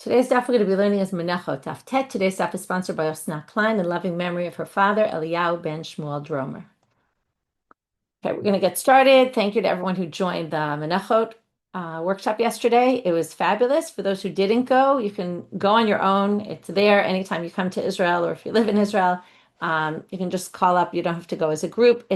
Today's daf we're going to be learning is Menachot, daf Tet. Today's daf is sponsored by Osna Klein in loving memory of her father, Eliyahu ben Shmuel Dromer. Okay, we're going to get started. Thank you to everyone who joined the Menachot workshop yesterday. It was fabulous. For those who didn't go, you can go on your own. It's there anytime you come to Israel, or if you live in Israel, you can just call up. You don't have to go as a group.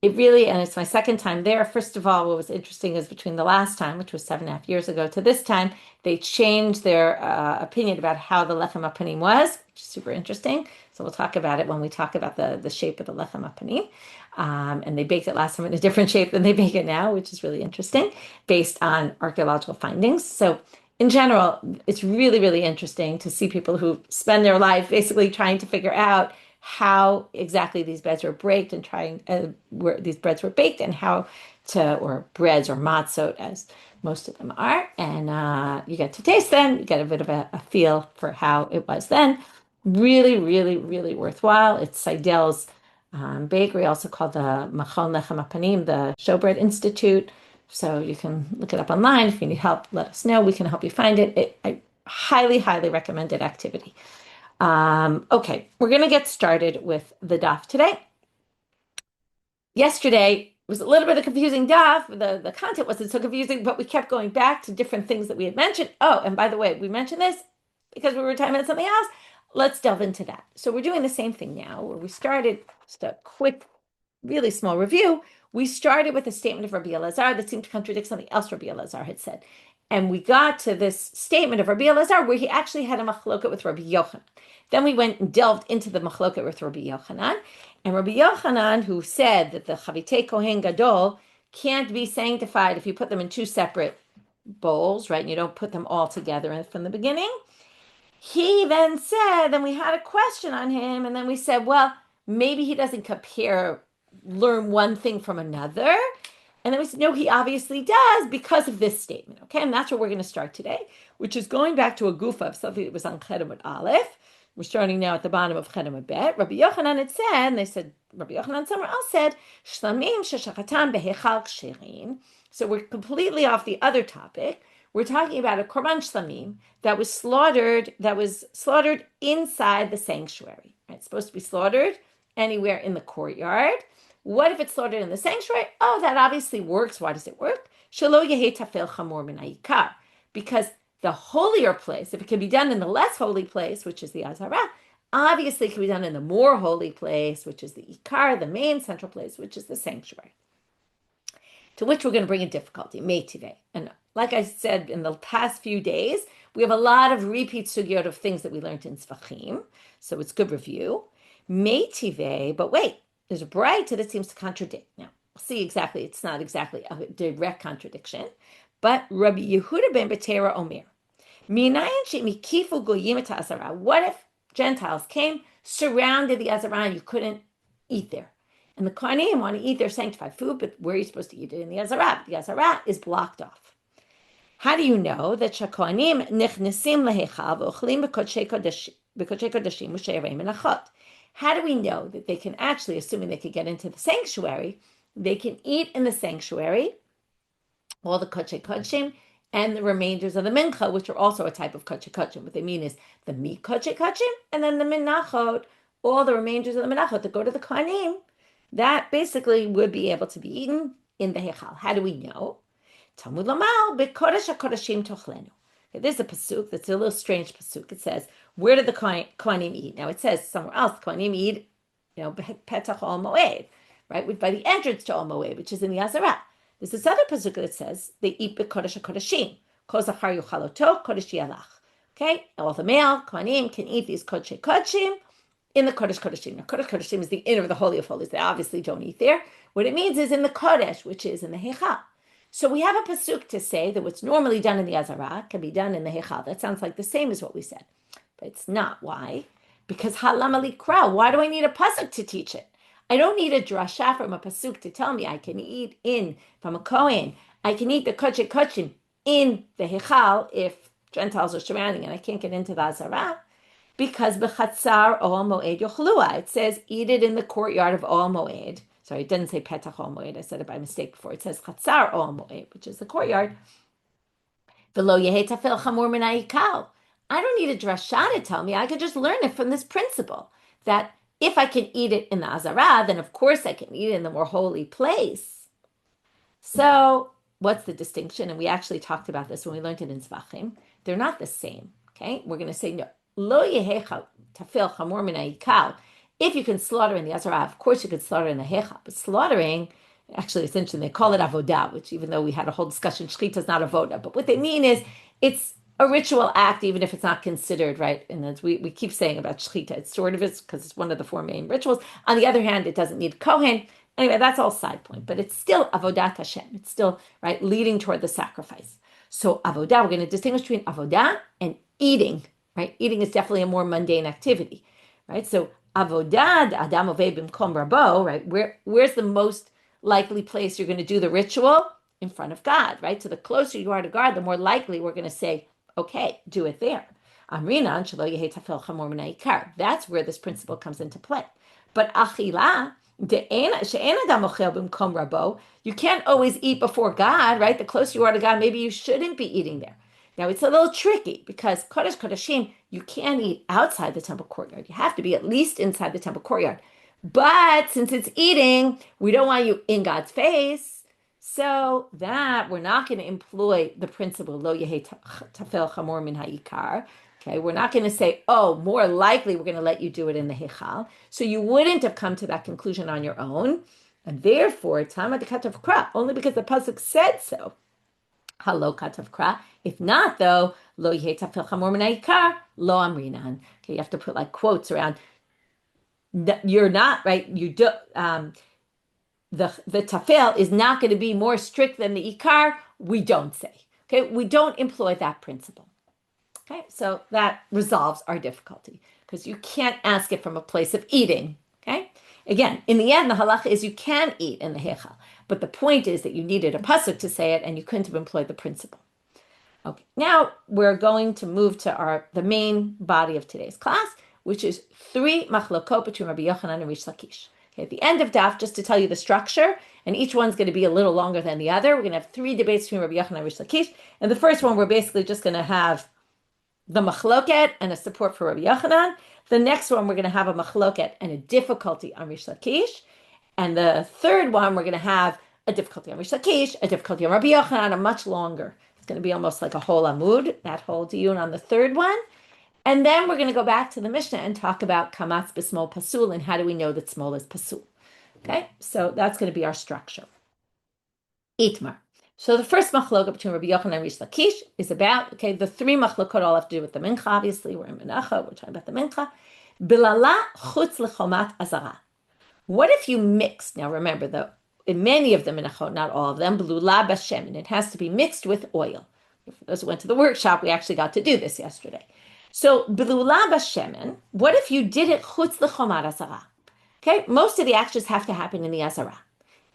It really, and it's my second time there. First of all, what was interesting is between the last time, which was 7.5 years ago, to this time, they changed their opinion about how the lechem apanim was, which is super interesting. So we'll talk about it when we talk about the shape of the lechem apanim. And they baked it last time in a different shape than they bake it now, which is really interesting, based on archaeological findings. So in general, it's really, really interesting to see people who spend their life basically trying to figure out how exactly these breads were baked and where these breads were baked and or breads or matzot, as most of them are. And you get to taste them, you get a bit of a feel for how it was then. Really, really, really worthwhile. It's Seidel's bakery, also called the Machon Lechem Apanim, the Showbread Institute. So you can look it up online. If you need help, let us know. We can help you find it. I highly, highly recommended activity. Okay, we're going to get started with the daf today. Yesterday was a little bit of confusing daf. The content wasn't so confusing, but we kept going back to different things that we had mentioned. Oh, and by the way, we mentioned this because we were talking about something else. Let's delve into that. So we're doing the same thing now, where we started, just a quick, really small review. We started with a statement of Rabbi Elazar that seemed to contradict something else Rabbi Elazar had said. And we got to this statement of Rabbi Elazar where he actually had a machloket with Rabbi Yochanan. Then we went and delved into the machloket with Rabbi Yochanan. And Rabbi Yochanan, who said that the Chavitei Kohen Gadol can't be sanctified if you put them in two separate bowls, right? And you don't put them all together from the beginning. He then said, then we had a question on him, and then we said, well, maybe he doesn't learn one thing from another. And then we said, no, he obviously does because of this statement. Okay, and that's where we're going to start today, which is going back to a gufa of something that was on Chedamut Aleph. We're starting now at the bottom of Chedamut Bet. Rabbi Yochanan had said, and they said, Rabbi Yochanan somewhere else said, Shlamim sheshachatan behechal ksherim. So we're completely off the other topic. We're talking about a korban shlamim that was slaughtered inside the sanctuary. Right? It's supposed to be slaughtered anywhere in the courtyard. What if it's slaughtered in the sanctuary? Oh, that obviously works. Why does it work? Shelo yehei tafel chamor min ha'ikar. Because the holier place, if it can be done in the less holy place, which is the azara, obviously it can be done in the more holy place, which is the ikar, the main central place, which is the sanctuary. To which we're going to bring a difficulty, meitive. And like I said, in the past few days, we have a lot of repeat sugyot of things that we learned in Sfachim, so it's good review. Meitive, but wait, there's a braita that seems to contradict. Now, we'll see exactly, it's not exactly a direct contradiction, but Rabbi Yehuda ben Betera Omer, what if Gentiles came, surrounded the Azara, and you couldn't eat there? And the Kohanim want to eat their sanctified food, but where are you supposed to eat it? In the Azara. The Azara is blocked off. How do you know that Shakohanim nichnesim lehechal v'ochlim b'kodshei kodashim u'sheirei menachot? How do we know that they can actually, assuming they could get into the sanctuary, they can eat in the sanctuary all the kodshei kodshim and the remainders of the mincha, which are also a type of kodshei kodshim? What they mean is the meat kodshei kodshim and then the menachot, all the remainders of the menachot that go to the Kohanim, that basically would be able to be eaten in the hechal. How do we know? Talmud Lamal bekodesh hakodashim tochlenu. There's a pasuk that's a little strange pasuk. It says, where did the Kohanim eat? Now it says somewhere else, the Kohanim eat, petach ol moed, right? By the entrance to ol moed, which is in the Azara. There's this other pasuk that says they eat bekodesh hakodashim. Kol zachar yuchaloto kodesh yalach. Okay, all the male Kohanim can eat these kodshei kodshim in the Kodesh Kodeshim. Now, Kodesh Kodeshim is the inner of the Holy of Holies. They obviously don't eat there. What it means is in the Kodesh, which is in the Hechal. So we have a pasuk to say that what's normally done in the Azara can be done in the Hechal. That sounds like the same as what we said. But it's not. Why? Because Halam Alikra. Why do I need a pasuk to teach it? I don't need a drasha from a pasuk to tell me I can eat from a Kohen. I can eat the Kodesh Kodeshim in the Hechal if Gentiles are surrounding and I can't get into the Azara. Because b'chatzar ol moed yochlua, it says eat it in the courtyard of ol moed. Sorry, it didn't say petach ol moed. I said it by mistake before. It says chatzar ol moed, which is the courtyard. V'lo yehei tafel chamor min ha'ikal. I don't need a drasha to tell me. I could just learn it from this principle that if I can eat it in the Azara, then of course I can eat it in the more holy place. So what's the distinction? And we actually talked about this when we learned it in Zvachim. They're not the same. Okay, we're going to say no. Lo yehecha tafil chamor min ha'ikal. If you can slaughter in the Azara, of course you could slaughter in the hecha. But slaughtering, actually, it's interesting. They call it avodah, which even though we had a whole discussion, shechita is not avodah. But what they mean is it's a ritual act, even if it's not considered, right? And as we keep saying about shechita, it sort of is because it's one of the four main rituals. On the other hand, it doesn't need kohen. Anyway, that's all side point, but it's still avodat Hashem. It's still, right, leading toward the sacrifice. So avodah, we're going to distinguish between avodah and eating, right? Eating is definitely a more mundane activity, right? So avodah, adam oveh bimkom rabo, right? Where's the most likely place you're going to do the ritual? In front of God, right? So the closer you are to God, the more likely we're going to say, okay, do it there. Amrinan shelo yehei tafel chamor min ha'ikar. That's where this principle comes into play. But achila, you can't always eat before God, right? The closer you are to God, maybe you shouldn't be eating there. Now, it's a little tricky because Kodesh Kodashim, you can't eat outside the temple courtyard. You have to be at least inside the temple courtyard. But since it's eating, we don't want you in God's face. So that we're not going to employ the principle, lo yehei tafel chamor min ha'ikar. Okay, we're not going to say, oh, more likely we're going to let you do it in the Heichal. So you wouldn't have come to that conclusion on your own. And therefore, Tama de Katav Kra, only because the Pasuk said so. Halo Katav Kra. If not, though, Lo Yeh Tafel Chamor Min Ha'ikar, Lo Amrinan. Okay, you have to put like quotes around. You're not, right? You do, the Tafel is not going to be more strict than the Ikar. We don't say. Okay, we don't employ that principle. Okay, so that resolves our difficulty because you can't ask it from a place of eating. Okay, again, in the end, the halacha is you can eat in the heichal, but the point is that you needed a pasuk to say it, and you couldn't have employed the principle. Okay, now we're going to move to the main body of today's class, which is 3 machlokot between Rabbi Yochanan and Reish Lakish. Okay, at the end of daf, just to tell you the structure, and each one's going to be a little longer than the other. We're going to have 3 debates between Rabbi Yochanan and Reish Lakish, and the first one we're basically just going to have the machloket and a support for Rabbi Yochanan. The next one, we're going to have a machloket and a difficulty on Reish Lakish. And the third one, we're going to have a difficulty on Reish Lakish, a difficulty on Rabbi Yochanan, a much longer. It's going to be almost like a whole amud, that whole diyun on the third one. And then we're going to go back to the Mishnah and talk about kametz b'smol pasul and how do we know that smol is pasul. Okay, so that's going to be our structure. Itmar. So the first machlokah between Rabbi Yochanan and Reish Lakish is about, okay, the 3 machlokot all have to do with the mincha, obviously. We're in Menachot, we're talking about the mincha. Bilala chutz lechomat azara. What if you mix, now remember, in many of the Menachot, not all of them, bilula b'shemen, it has to be mixed with oil. For those who went to the workshop, we actually got to do this yesterday. So bilula b'shemen, what if you did it chutz lechomat azara? Okay, most of the actions have to happen in the azara.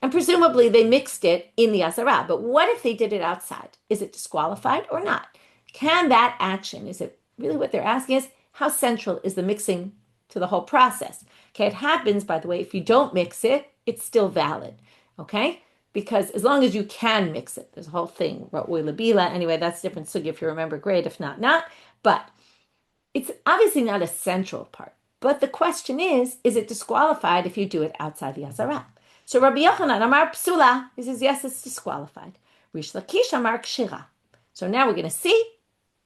And presumably they mixed it in the Azara. But what if they did it outside? Is it disqualified or not? Can that action, is it really what they're asking is, how central is the mixing to the whole process? Okay, it happens, by the way, if you don't mix it, it's still valid. Okay? Because as long as you can mix it, there's a whole thing, anyway, that's different sugi. If you remember, great. If not, not. But it's obviously not a central part. But the question is it disqualified if you do it outside the Azara? So Rabbi Yochanan Amar Psula, he says, yes, it's disqualified. Reish Lakish Amar Kshira. So now we're going to see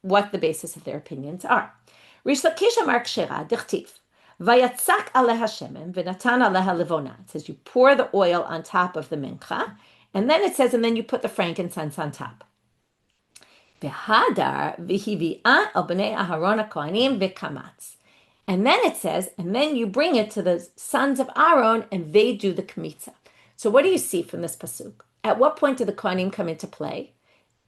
what the basis of their opinions are. Reish Lakish Amar Kshira, Dichtiv. Vayatzak aleha shemen, v'natan aleha levona. It says you pour the oil on top of the mincha, and then it says, and then you put the frankincense on top. V'hadar v'hivi'ah al b'nei Aharon ha'kohanim v'kametz. And then it says, and then you bring it to the sons of Aaron, and they do the kemitza. So what do you see from this pasuk? At what point do the kohanim come into play?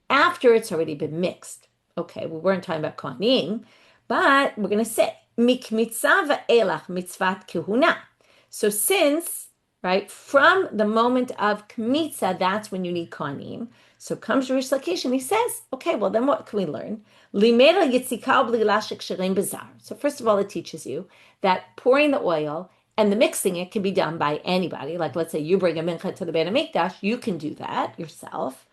After it's already been mixed. Okay, we weren't talking about kohanim, but we're going to say, mikmitza va'elach mitzvat kehuna. So since, right, from the moment of kemitza, that's when you need kohanim. So comes Reish Lakish and he says, okay, well then what can we learn? So first of all, it teaches you that pouring the oil and the mixing it can be done by anybody. Like let's say you bring a mincha to the Beit HaMikdash, you can do that yourself.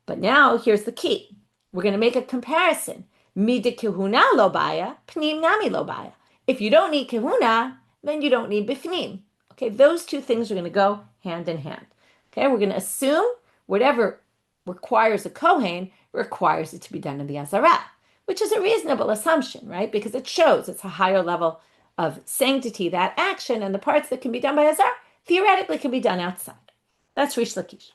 But now here's the key. We're going to make a comparison Mida kehuna lo baya, pnim nami lo baya. If you don't need kehuna, then you don't need bifnim. Okay, those two things are going to go hand in hand. Okay, we're going to assume whatever requires a Kohen requires it to be done in the Azarah, which is a reasonable assumption, right? Because it shows it's a higher level of sanctity, that action, and the parts that can be done by Azar theoretically can be done outside. That's Reish Lakish.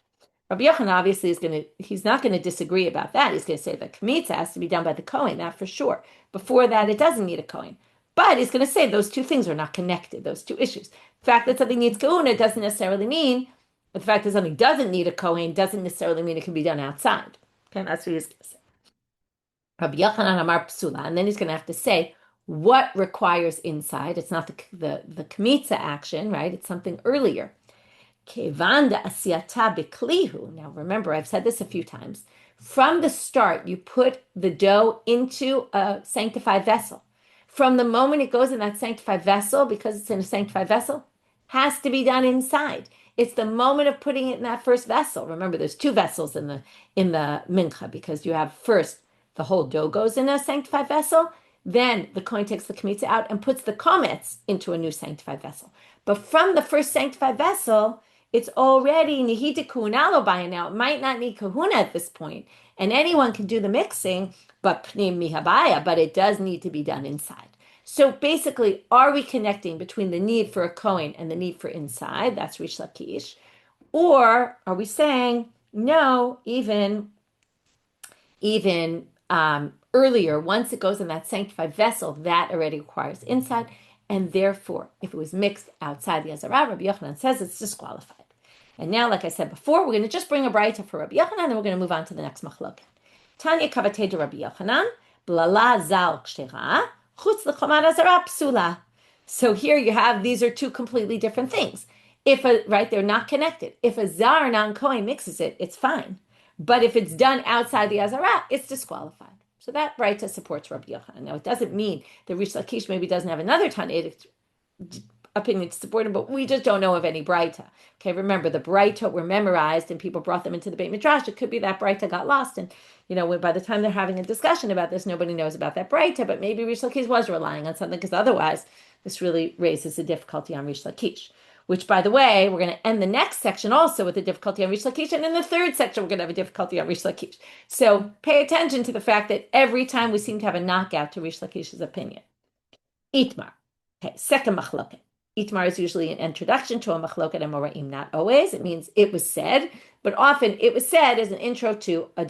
Rabbi Yochanan obviously he's not going to disagree about that. He's going to say that kemitza has to be done by the Kohen, that for sure. Before that, it doesn't need a Kohen. But he's going to say those two things are not connected, those two issues. The fact that something needs kahuna doesn't necessarily mean, the fact that something doesn't need a Kohen doesn't necessarily mean it can be done outside. Okay, that's what he's going to say. Rabbi Yochanan Amar Psula, and then he's going to have to say what requires inside. It's not the kemitza action, right? It's something earlier. Kevanda asiyata beklihu. Now remember, I've said this a few times. From the start, you put the dough into a sanctified vessel. From the moment it goes in that sanctified vessel, because it's in a sanctified vessel, has to be done inside. It's the moment of putting it in that first vessel. Remember, there's two vessels in the mincha, because you have first the whole dough goes in a sanctified vessel, then the Kohen takes the kemitza out and puts the kometz into a new sanctified vessel. But from the first sanctified vessel, it's already nihita kahuna by now. It might not need kahuna at this point, and anyone can do the mixing, but pnim mihabaya, but it does need to be done inside. So basically, are we connecting between the need for a Kohen and the need for inside? That's Reish Lakish. Or are we saying, no, even earlier, once it goes in that sanctified vessel, that already requires inside, and therefore, if it was mixed outside the Azarah, Rabbi Yochanan says it's disqualified. And now, like I said before, we're going to just bring a braita for Rabbi Yochanan, and then we're going to move on to the next machloket. Tanya kavatei de Rabbi Yochanan, blala zal kshtera, chutz l'chomad Azarah psula. So here you have, these are two completely different things. They're not connected. If a zar non-kohen mixes it, it's fine. But if it's done outside the Azarah, it's disqualified. So that braita supports Rabbi Yochanan. Now, it doesn't mean that Reish Lakish maybe doesn't have another Tanaitic opinion to support him, but we just don't know of any braita. Okay, remember, the braita were memorized and people brought them into the Beit Midrash. It could be that braita got lost, and by the time they're having a discussion about this, nobody knows about that braita, but maybe Reish Lakish was relying on something, because otherwise this really raises a difficulty on Reish Lakish. Which, by the way, we're going to end the next section also with a difficulty on Reish Lakish, and in the third section, we're going to have a difficulty on Reish Lakish. So pay attention to the fact that every time we seem to have a knockout to Reish Lakish's opinion. Itmar. Okay, second machloket. Itmar is usually an introduction to a machloket and moraim, not always. It means it was said, but often it was said as an intro to a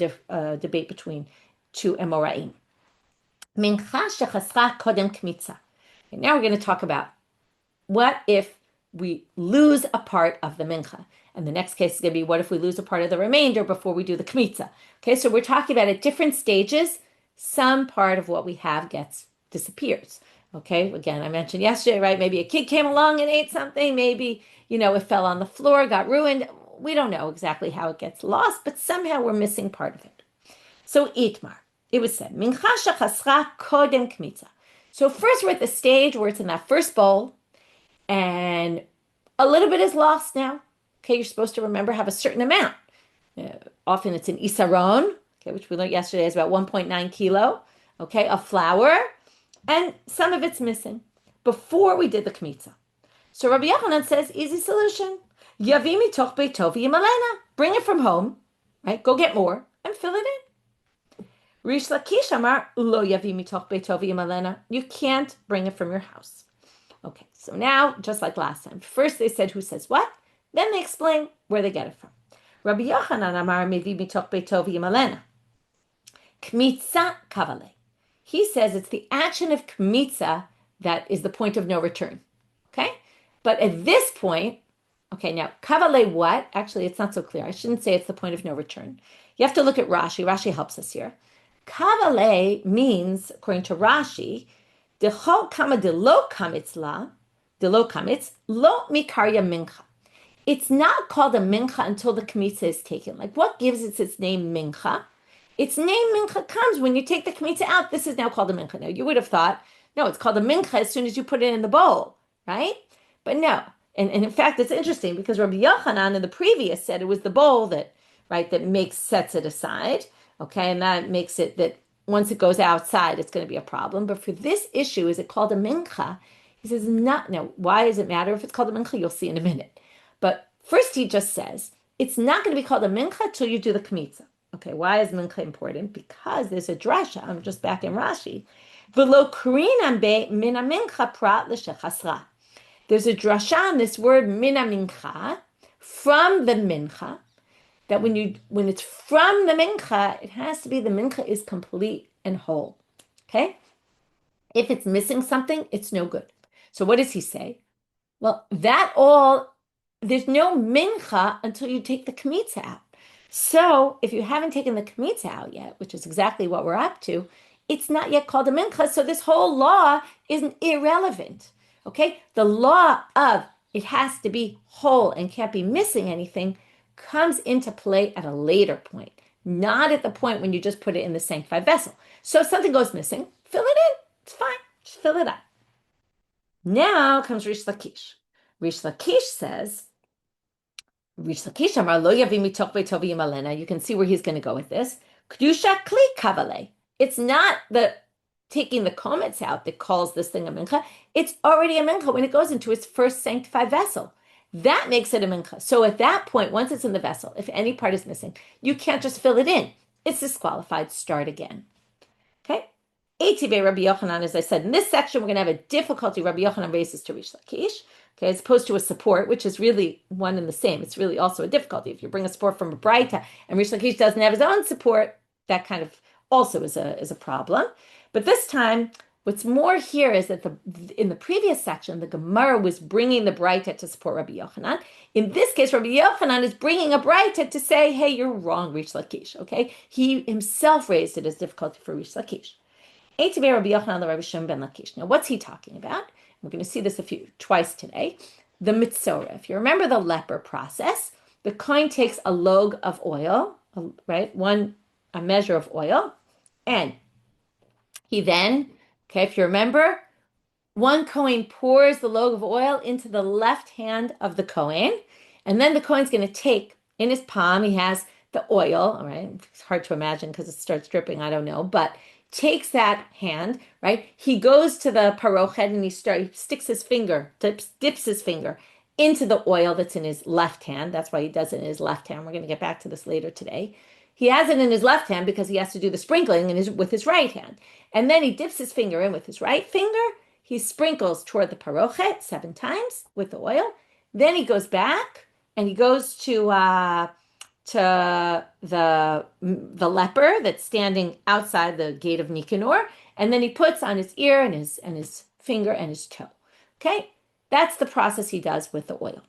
debate between two amoraim. Mincha shechasra kodem kemitza. And now we're going to talk about what if we lose a part of the mincha. And the next case is going to be, what if we lose a part of the remainder before we do the kemitza? Okay, so we're talking about at different stages, some part of what we have disappears. Okay, again, I mentioned yesterday, right? Maybe a kid came along and ate something. Maybe, it fell on the floor, got ruined. We don't know exactly how it gets lost, but somehow we're missing part of it. So itmar, it was said, mincha shechasra kodem kemitza. So first we're at the stage where it's in that first bowl, and a little bit is lost now. Okay, you're supposed to remember, have a certain amount. Often it's an isaron, okay, which we learned yesterday is about 1.9 kilo, okay, of flour, and some of it's missing before we did the kemitza. So Rabbi Yochanan says, easy solution. Yavi mitoch beito v'yimalena. Bring it from home, right? Go get more and fill it in. Reish Lakish amar lo yavi mitoch beito v'yimalena. You can't bring it from your house. Okay, so now, just like last time, first they said who says what, then they explain where they get it from. Rabbi Yochanan amar mevi mitoch beito v'yimalena. Kemitza kavale. He says it's the action of kemitza that is the point of no return. Okay? But at this point, okay, now, kavale what? Actually, it's not so clear. I shouldn't say it's the point of no return. You have to look at Rashi. Rashi helps us here. Kavale means, according to Rashi, Decho kama de lo kometz la, de lo kometz, lo mikarya mincha. It's not called a mincha until the kemitza is taken. Like, what gives it its name mincha? Its name mincha comes when you take the kemitza out. This is now called a mincha. Now, you would have thought, no, it's called a mincha as soon as you put it in the bowl, right? But no. And in fact, it's interesting because Rabbi Yochanan in the previous said it was the bowl that sets it aside, okay? And that makes it that once it goes outside, it's going to be a problem. But for this issue, is it called a mincha? He says, not. Now, why does it matter if it's called a mincha? You'll see in a minute. But first, he just says, it's not going to be called a mincha till you do the kemitza. Okay, why is mincha important? Because there's a drasha. I'm just back in Rashi. Below krinan be mina mincha prat l'shechasra. There's a drasha on this word mina mincha, from the mincha, that when it's from the mincha, it has to be the mincha is complete and whole. Okay? If it's missing something, it's no good. So what does he say? Well, there's no mincha until you take the kemitza out. So if you haven't taken the kemitza out yet, which is exactly what we're up to, it's not yet called a mincha. So this whole law is irrelevant. Okay? The law of it has to be whole and can't be missing anything comes into play at a later point, not at the point when you just put it in the sanctified vessel. So if something goes missing, fill it in. It's fine. Just fill it up. Now comes Reish Lakish. Reish Lakish says, Reish Lakish amar lo yavi mitoch beitovi yimalena. You can see where he's going to go with this. Kedusha kli kavale. It's not the taking the kometz out that calls this thing a mincha. It's already a mincha when it goes into its first sanctified vessel. That makes it a mincha. So at that point, once it's in the vessel, if any part is missing, you can't just fill it in. It's disqualified. Start again. Okay? ATB Rabbi Yochanan, as I said, in this section, we're going to have a difficulty Rabbi Yochanan raises to Reish Lakish, okay, as opposed to a support, which is really one and the same. It's really also a difficulty. If you bring a support from a Braita and Reish Lakish doesn't have his own support, that kind of also is a problem. But this time, what's more here is that in the previous section, the Gemara was bringing the Braita to support Rabbi Yochanan. In this case, Rabbi Yochanan is bringing a Braita to say, hey, you're wrong, Reish Lakish, okay? He himself raised it as difficulty for Reish Lakish. Rabbi Yochanan Rabbi Shimon ben Lakish. Now, what's he talking about? We're going to see this twice today. The mitzora. If you remember the leper process, the kohen takes a log of oil, right? A measure of oil, and he then, okay, if you remember, one kohen pours the log of oil into the left hand of the kohen, and then the kohen's going to take in his palm, he has the oil, all right? It's hard to imagine because it starts dripping, I don't know, but takes that hand, right? He goes to the parochet and he sticks his finger, dips his finger into the oil that's in his left hand. That's why he does it in his left hand. We're going to get back to this later today. He has it in his left hand because he has to do the sprinkling with his right hand. And then he dips his finger in with his right finger. He sprinkles toward the parochet 7 times with the oil. Then he goes back and he goes to the leper that's standing outside the gate of Nicanor, and then he puts on his ear and his finger and his toe. Okay, that's the process he does with the oil.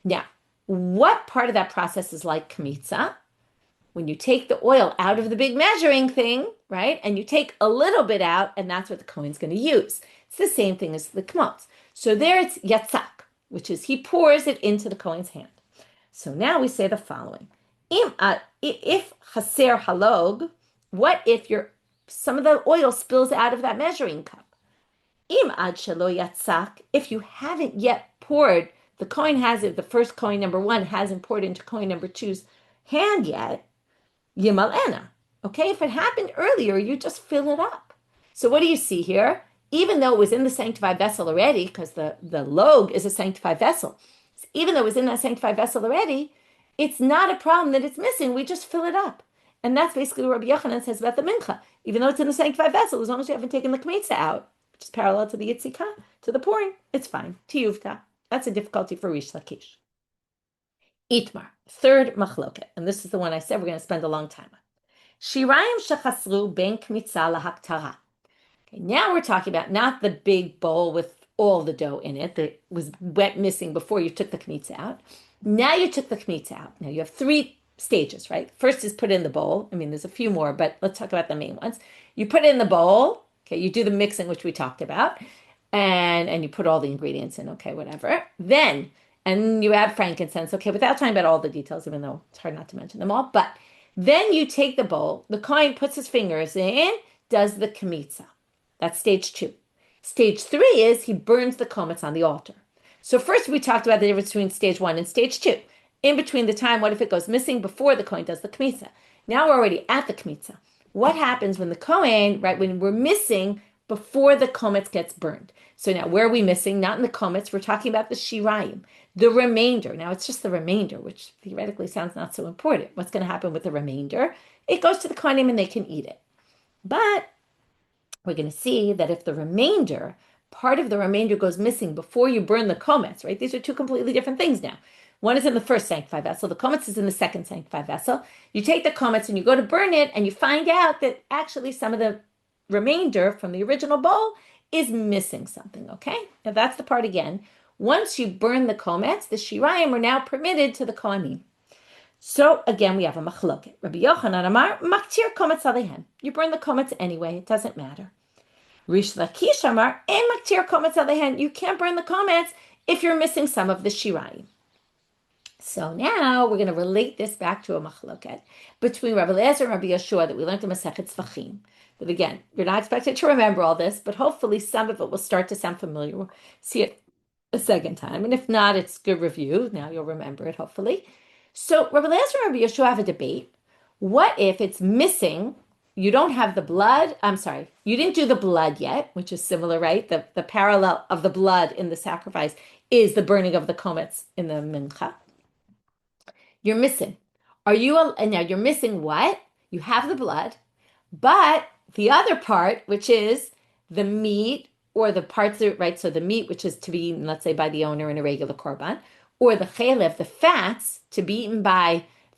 Now, what part of that process is like kemitza? When you take the oil out of the big measuring thing, right, and you take a little bit out, and that's what the kohen's going to use. It's the same thing as the kometz. So there it's yatzak, which is he pours it into the kohen's hand. So now we say the following. If chaser halog, what if some of the oil spills out of that measuring cup? Im ad shelo yatzak, if you haven't yet poured, the kohen hasn't, the first kohen number 1 hasn't poured into kohen number 2's hand yet, yimalena. Okay, if it happened earlier, you just fill it up. So what do you see here? Even though it was in the sanctified vessel already, because the log is a sanctified vessel, even though it was in that sanctified vessel already, it's not a problem that it's missing. We just fill it up. And that's basically what Rabbi Yochanan says about the mincha. Even though it's in the sanctified vessel, as long as you haven't taken the kemitza out, which is parallel to the yitzika, to the pouring, it's fine. Tiyuvta. That's a difficulty for Reish Lakish. Itmar, third machloket. And this is the one I said we're going to spend a long time on. Shirayim shechasru ben kemitza lahaktara. Okay, now we're talking about not the big bowl with all the dough in it that was missing before you took the kemitza out. Now you took the kemitza out. Now you have 3 stages, right? First is put in the bowl. I mean, there's a few more, but let's talk about the main ones. You put it in the bowl. Okay, you do the mixing, which we talked about, and you put all the ingredients in. Okay, whatever. Then, and you add frankincense. Okay, without talking about all the details, even though it's hard not to mention them all. But then you take the bowl. The kohen puts his fingers in, does the kemitza. That's stage 2. Stage 3 is he burns the kometz on the altar. So first we talked about the difference between stage 1 and stage 2. In between the time, what if it goes missing before the kohen does the kemitza? Now we're already at the kemitza. what happens when the Kohen, right, when we're missing before the kometz gets burned. So now where are we missing? Not in the kometz, we're talking about the shirayim, the remainder. Now it's just the remainder, which theoretically sounds not so important. What's going to happen with the remainder? It goes to the Kohanim and they can eat it. But we're going to see that if the remainder, part of the remainder goes missing before you burn the kometz, right? These are two completely different things now. One is in the first sanctified vessel. The kometz is in the second sanctified vessel. You take the kometz and you go to burn it and you find out that actually some of the remainder from the original bowl is missing something, okay? Now that's the part again. Once you burn the kometz, the shirayim are now permitted to the kohanim. So again, we have a machloket. Rabbi Yochanan amar, maktir kometz alehen. You burn the kometz anyway, it doesn't matter. Reish Lakish amar, en maktir kometz alehen. You can't burn the kometz if you're missing some of the shirayim. So now we're going to relate this back to a machloket between Rabbi Eliezer and Rabbi Yeshua that we learned in Masechet Tzfachim. But again, you're not expected to remember all this, but hopefully some of it will start to sound familiar. We'll see it a second time. And if not, it's good review. Now you'll remember it, hopefully. So Rabbi Eliezer and Rabbi Yeshua have a debate. What if it's missing? You don't have the blood. I'm sorry. You didn't do the blood yet, which is similar, right? The parallel of the blood in the sacrifice is the burning of the kometz in the mincha. You're missing. And now you're missing what? You have the blood, but the other part, which is the meat or the parts of it, right? So the meat, which is to be eaten, let's say, by the owner in a regular korban, or the chalev, the fats, to be eaten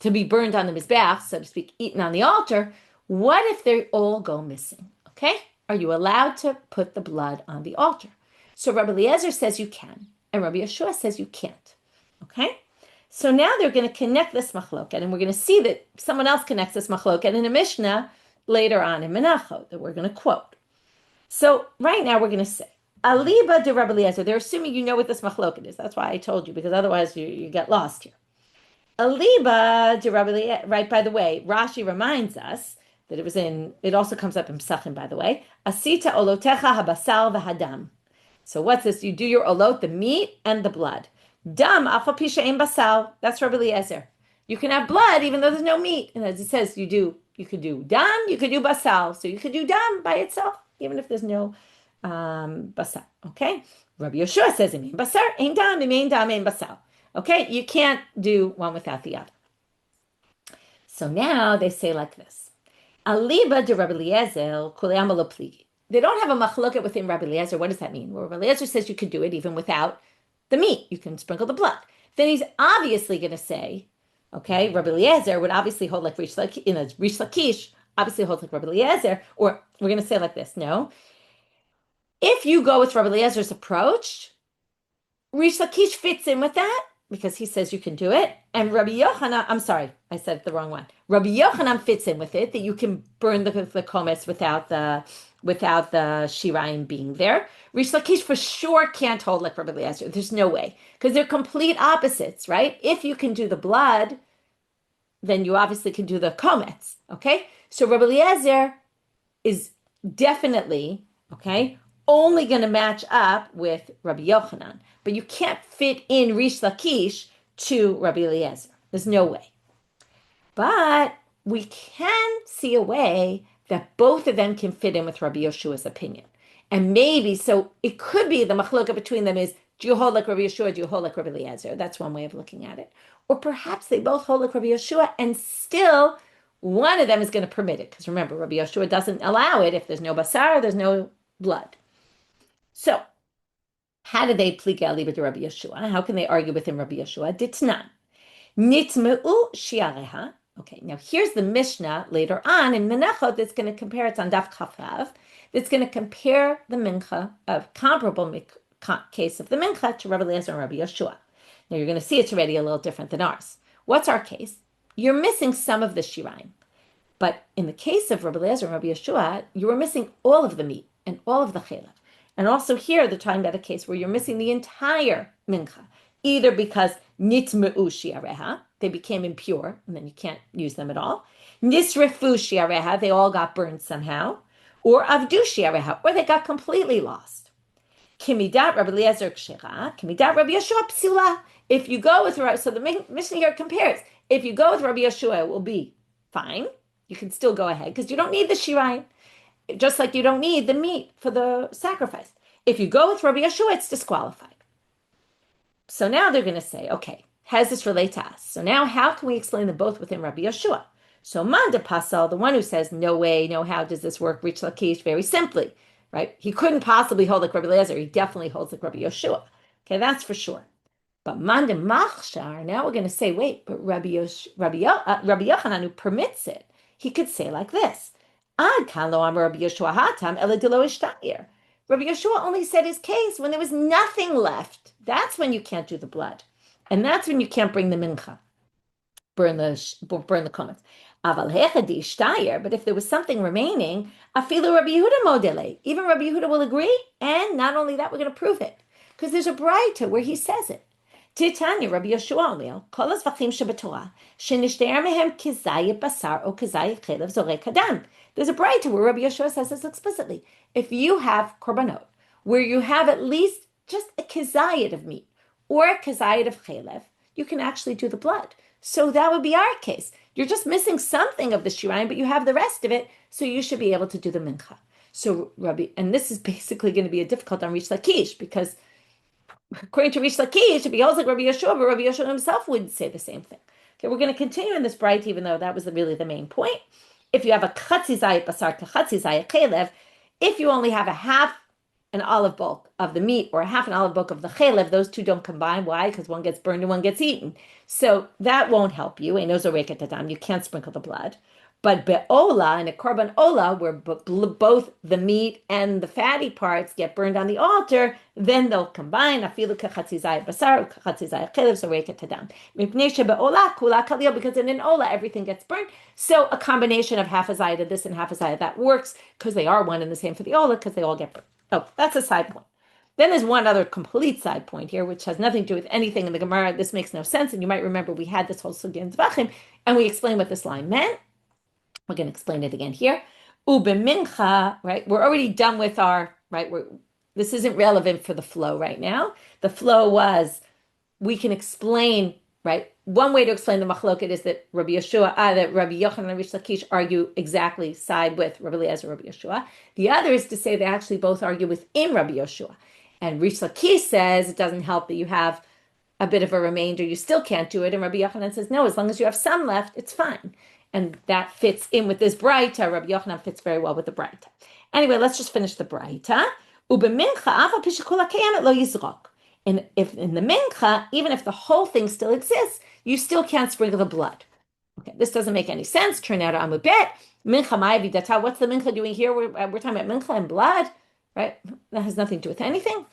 to be burned on the mizbeach, so to speak, eaten on the altar. What if they all go missing? Okay? Are you allowed to put the blood on the altar? So Rabbi Eliezer says you can, and Rabbi Yeshua says you can't. Okay? So now they're going to connect this machloket, and we're going to see that someone else connects this machloket in a Mishnah later on in Menachot that we're going to quote. So right now we're going to say, Aliba de Rabbi Eliezer. They're assuming you know what this machloket is. That's why I told you, because otherwise you get lost here. Aliba de Rabbi Eliezer, right, by the way, Rashi reminds us that it also comes up in Pesachim, by the way, Asita olotecha habasal v'hadam. So what's this? You do your olot, the meat and the blood. Dam afa pisha ein basal. That's Rabbi Eliezer. You can have blood even though there's no meat. And as it says, you could do dam, you could do basal. So you could do dam by itself, even if there's no basal. Okay? Rabbi Yeshua says, ein basar, ein dam, ein basal. Okay? You can't do one without the other. So now they say like this. Aliba de Rabbi Eliezer, kulei lo pligi. They don't have a machloket within Rabbi Eliezer. What does that mean? Well, Rabbi Eliezer says you could do it even without the meat. You can sprinkle the blood. Then he's obviously going to say, okay, Rabbi Eliezer would obviously hold like Reish Lakish, obviously holds like Rabbi Eliezer, or we're going to say like this, no. If you go with Rabbi Eliezer's approach, Reish Lakish fits in with that because he says you can do it. And Rabbi Yochanan, I'm sorry, I said the wrong one. Rabbi Yochanan fits in with it, that you can burn the kometz without the shirayim being there. Reish Lakish for sure can't hold like Rabbi Eliezer. There's no way. Because they're complete opposites, right? If you can do the blood, then you obviously can do the kometz, okay? So Rabbi Eliezer is definitely, okay, only going to match up with Rabbi Yochanan. But you can't fit in Reish Lakish to Rabbi Eliezer. There's no way. But we can see a way that both of them can fit in with Rabbi Yeshua's opinion. And maybe, so it could be the machloka between them is, do you hold like Rabbi Yeshua, do you hold like Rabbi Eliezer? That's one way of looking at it. Or perhaps they both hold like Rabbi Yeshua, and still one of them is going to permit it. Because remember, Rabbi Yeshua doesn't allow it if there's no basar, there's no blood. So, how do they plika aliba to Rabbi Yeshua? How can they argue with him, Rabbi Yeshua? Ditnan. Nitmeu shiareha. Okay, now here's the Mishnah later on in Menachot that's going to compare, it's on Daf Chafrav, that's going to compare the mincha, a comparable case of the mincha to Rabbi Eliezer and Rabbi Yeshua. Now you're going to see it's already a little different than ours. What's our case? You're missing some of the shirayim. But in the case of Rabbi Eliezer and Rabbi Yeshua, you were missing all of the meat and all of the chalev. And also here, they're talking about a case where you're missing the entire mincha, either because nitmeu shiareha, they became impure, and then you can't use them at all. Nisrefu shiareha, they all got burned somehow. Or avdu shiareha, or they got completely lost. Kemidat Rabbi Eliezer kshera, kemidat Rabbi Yeshua psula. If you go with, so the Mishnah here compares, if you go with Rabbi Yeshua, it will be fine. You can still go ahead because you don't need the shirayim, just like you don't need the meat for the sacrifice. If you go with Rabbi Yeshua, it's disqualified. So now they're going to say, okay, how does this relate to us? So now how can we explain them both within Rabbi Yeshua? So Manda Pasal, the one who says, no way, no how does this work, Reish Lakish, very simply, right? He couldn't possibly hold like Rabbi Eliezer. He definitely holds like Rabbi Yeshua. Okay, that's for sure. But Manda Machshar, now we're going to say, wait, but Rabbi Yochanan, who permits it, he could say like this. Ad kan lo amar Rabbi Yeshua hatam ela delo ishtayir. Rabbi Yeshua only said his case when there was nothing left. That's when you can't do the blood. And that's when you can't bring the mincha, burn the kometz. Aval hechad ishtayir, but if there was something remaining, afilu Rabbi Yehuda modele. Even Rabbi Yehuda will agree. And not only that, we're going to prove it. Because there's a braita where he says it. Titanya, Rabbi Yeshua Omil, kol hazvachim shebetorah, shenishter mehem kizayit basar o kizayit chelev zorek hadam. There's a braita where Rabbi Yeshua says this explicitly. If you have korbanot, where you have at least just a kizayit of meat or a kizayit of chelev, you can actually do the blood. So that would be our case. You're just missing something of the shirayim, but you have the rest of it, so you should be able to do the mincha. So and this is basically going to be a difficult on Reish Lakish, because according to Reish Lakish, if he holds like Rabbi Yeshua, but Rabbi Yeshua himself would say the same thing. Okay, we're going to continue in this bright, even though that was really the main point. If you have a chatzi zayit basar to chatzi zayit chelev, if you only have a half an olive bulk of the meat or a half an olive bulk of the chelev, those two don't combine. Why? Because one gets burned and one gets eaten. So that won't help you. You can't sprinkle the blood. But be'ola, in a korban ola, where both the meat and the fatty parts get burned on the altar, then they'll combine. Afilu kechatzi zayit basar, kechatzi zayit chelev, so reiket tadam. Mipnei shebe'ola kula kaliyah, because in an ola everything gets burned. So a combination of half a zayit of this and half a zayit of that works, because they are one and the same for the ola, because they all get burned. Oh, that's a side point. Then there's one other complete side point here, which has nothing to do with anything in the Gemara. This makes no sense, and you might remember we had this whole sugya in Zvachim, and we explained what this line meant. We're going to explain it again here. Ube mincha, right? We're already done with our, right? This isn't relevant for the flow right now. The flow was, we can explain, right? One way to explain the machloket is that Rabbi Yochanan and Reish Lakish argue exactly side with Rabbi Eliezer and Rabbi Yeshua. The other is to say they actually both argue within Rabbi Yeshua. And Reish Lakish says it doesn't help that you have a bit of a remainder. You still can't do it. And Rabbi Yochanan says, no, as long as you have some left, it's fine. And that fits in with this braita. Rabbi Yochanan fits very well with the braita. Anyway, let's just finish the braita. And if in the mincha, even if the whole thing still exists, you still can't sprinkle the blood. Okay, this doesn't make any sense. Turn out amubet. Mincha ma'avidata. What's the mincha doing here? We're talking about mincha and blood, right? That has nothing to do with anything.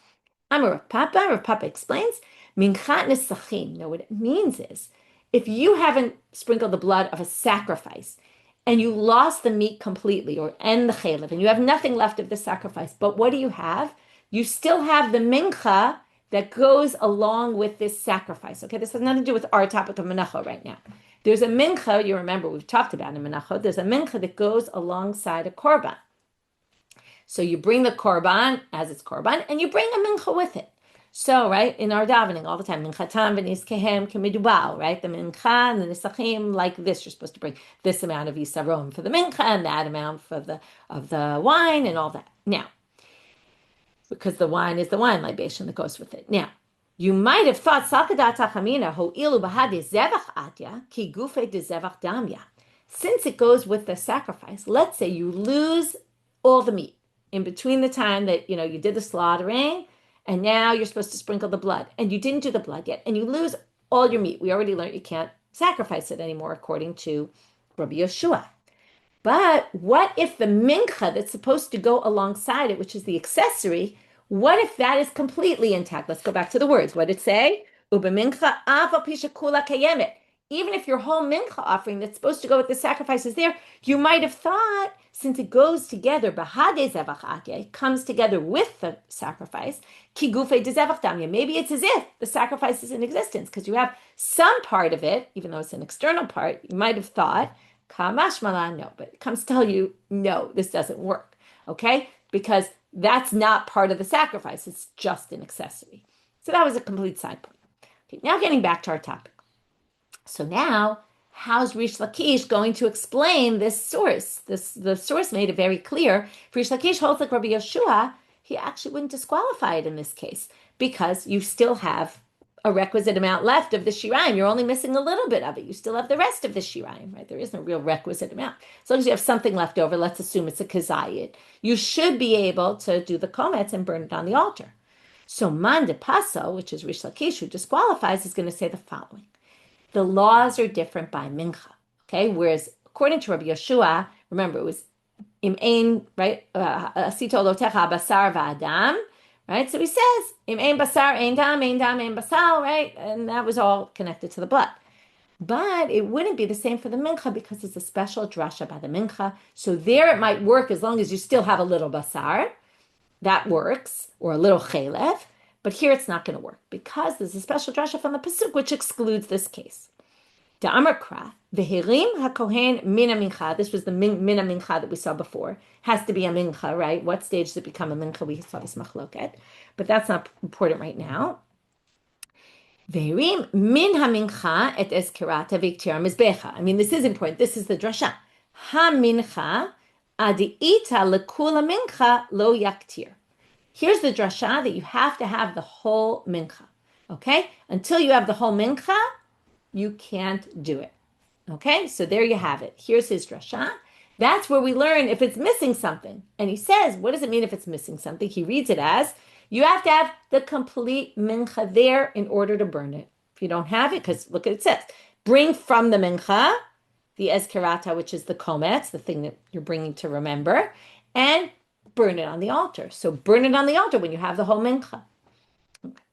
Rav Papa explains. Mincha nesachim. No, what it means is, if you haven't sprinkled the blood of a sacrifice and you lost the meat completely and the chelev, and you have nothing left of the sacrifice, but what do you have? You still have the mincha that goes along with this sacrifice. Okay, this has nothing to do with our topic of Menachot right now. There's a mincha, you remember we've talked about in Menachot, there's a mincha that goes alongside a korban. So you bring the korban as it's korban, and you bring a mincha with it. So, right, in our davening all the time, minchatam v'nizkehem kemidubal, right? The mincha and the nisachim, like this, you're supposed to bring this amount of yisaron for the mincha and that amount for the wine and all that. Now, because the wine is the wine libation that goes with it. Now, you might have thought, Sakadat Achamina, Ho'ilu Bahadi Zevach Atya, Ki Gufe de Zevach Damya. Since it goes with the sacrifice, let's say you lose all the meat in between the time that you did the slaughtering, and now you're supposed to sprinkle the blood, and you didn't do the blood yet, and you lose all your meat. We already learned you can't sacrifice it anymore, according to Rabbi Yeshua. But what if the mincha that's supposed to go alongside it, which is the accessory, what if that is completely intact? Let's go back to the words. What did it say? Uba mincha ava pisha kula kayemet. Even if your whole mincha offering that's supposed to go with the sacrifice is there, you might have thought, since it goes together, bahade zevach atya, comes together with the sacrifice, ki gufe de zevach damya. Maybe it's as if the sacrifice is in existence, because you have some part of it, even though it's an external part, you might have thought, kamash malan, no, but it comes to tell you, no, this doesn't work, okay? Because that's not part of the sacrifice, it's just an accessory. So that was a complete side point. Okay, now getting back to our topic. So now, how's Reish Lakish going to explain this source? The source made it very clear. If Reish Lakish holds like Rabbi Yeshua, he actually wouldn't disqualify it in this case because you still have a requisite amount left of the shiraim. You're only missing a little bit of it. You still have the rest of the shiraim, right? There isn't a real requisite amount. As long as you have something left over, let's assume it's a kazayit, you should be able to do the kometz and burn it on the altar. So man de paso, which is Reish Lakish, who disqualifies, is going to say the following. The laws are different by mincha, okay? Whereas according to Rabbi Yeshua, remember it was im ein, right? Asito lotecha basar va'adam, right? So he says im ein basar ein dam ein basal, right? And that was all connected to the blood. But it wouldn't be the same for the mincha because it's a special drasha by the mincha. So there it might work as long as you still have a little basar. That works, or a little chelev. But here it's not going to work because there's a special drasha from the pasuk which excludes this case. The Amarkra, v'hirim hakohen mina mincha. This was the mina mincha that we saw before. Has to be a mincha, right? What stage does it become a mincha? We saw this machloket, but that's not important right now. V'hirim min hamincha et eskerata v'iktir mizbecha. I mean, this is important. This is the drasha. Ha-mincha adi'ita lekula mincha lo yaktir. Here's the drasha that you have to have the whole mincha, okay? Until you have the whole mincha, you can't do it, okay? So there you have it. Here's his drasha. That's where we learn if it's missing something. And he says, what does it mean if it's missing something? He reads it as, you have to have the complete mincha there in order to burn it. If you don't have it, because look what it says, bring from the mincha, the eskerata, which is the kometz, the thing that you're bringing to remember, and burn it on the altar. So burn it on the altar when you have the whole mincha. Okay.